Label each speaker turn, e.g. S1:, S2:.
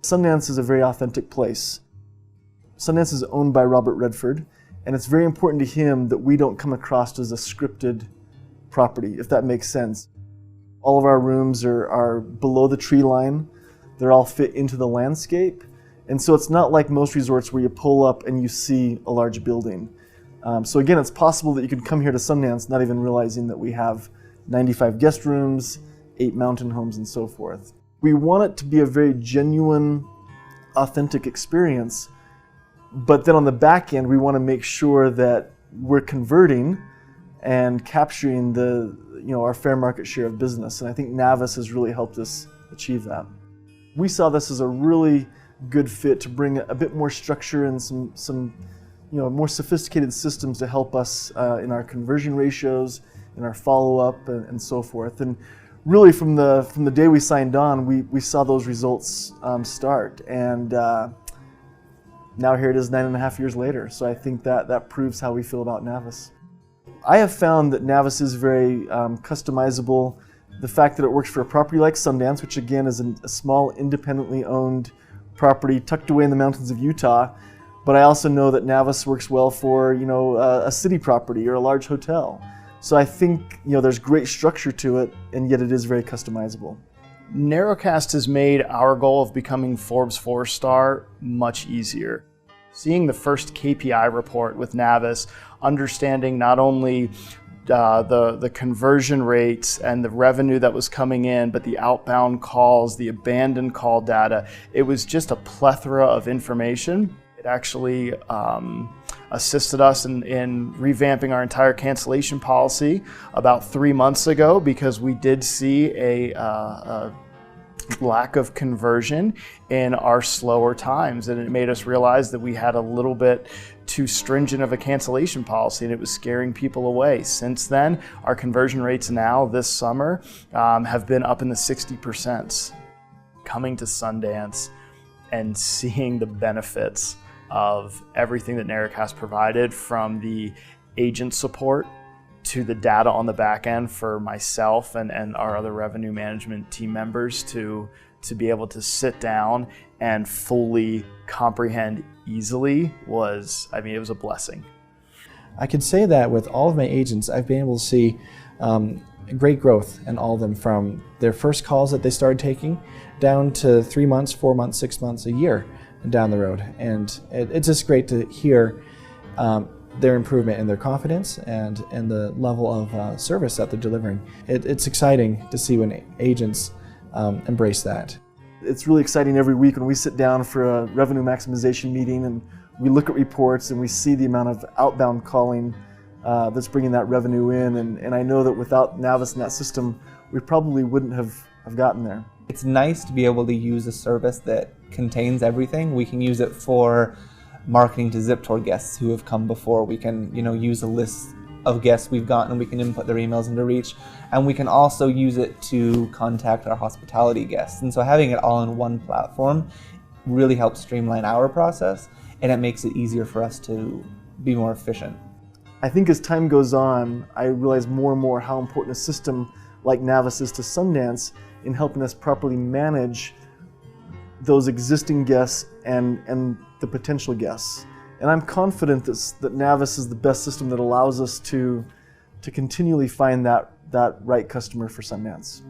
S1: Sundance is a very authentic place. Sundance is owned by Robert Redford, and it's very important to him that we don't come across as a scripted property, if that makes sense. All of our rooms are below the tree line. They're all fit into the landscape. And so it's not like most resorts where you pull up and you see a large building. So again, it's possible that you could come here to Sundance not even realizing that we have 95 guest rooms, 8 mountain homes, and so forth. We want it to be a very genuine, authentic experience, but then on the back end, we want to make sure that we're converting and capturing our fair market share of business. And I think NAVIS has really helped us achieve that. We saw this as a really good fit to bring a bit more structure and some more sophisticated systems to help us in our conversion ratios, in our follow-up, and so forth. And really, from the day we signed on, we saw those results start. And now here it is 9.5 years later. So I think that proves how we feel about NAVIS. I have found that NAVIS is very customizable. The fact that it works for a property like Sundance, which again is a small independently owned property tucked away in the mountains of Utah, but I also know that NAVIS works well for a city property or a large hotel. So I think there's great structure to it, and yet it is very customizable.
S2: Narrowcast has made our goal of becoming Forbes 4-star much easier. Seeing the first KPI report with NAVIS, understanding not only the conversion rates and the revenue that was coming in, but the outbound calls, the abandoned call data, it was just a plethora of information. It actually assisted us in revamping our entire cancellation policy about 3 months ago, because we did see a lack of conversion in our slower times, and it made us realize that we had a little bit too stringent of a cancellation policy and it was scaring people away. Since then, our conversion rates now this summer have been up in the 60%. Coming to Sundance and seeing the benefits of everything that Narrowcast provided, from the agent support to the data on the back end for myself and our other revenue management team members to be able to sit down and fully comprehend easily it was a blessing.
S3: I could say that with all of my agents, I've been able to see great growth in all of them, from their first calls that they started taking down to 3 months, 4 months, 6 months, a year down the road. And it's just great to hear their improvement in their confidence and the level of service that they're delivering. It's exciting to see when agents embrace that.
S1: It's really exciting every week when we sit down for a revenue maximization meeting and we look at reports and we see the amount of outbound calling that's bringing that revenue in. And I know that without NAVIS and that system, we probably wouldn't have gotten there.
S4: It's nice to be able to use a service that contains everything. We can use it for marketing to Zip Tour guests who have come before. We can use a list of guests we've gotten, and we can input their emails into Reach, and we can also use it to contact our hospitality guests. And so having it all in one platform really helps streamline our process, and it makes it easier for us to be more efficient.
S1: I think as time goes on, I realize more and more how important a system like NAVIS is to Sundance in helping us properly manage those existing guests and the potential guests. And I'm confident that NAVIS is the best system that allows us to continually find that right customer for Sundance.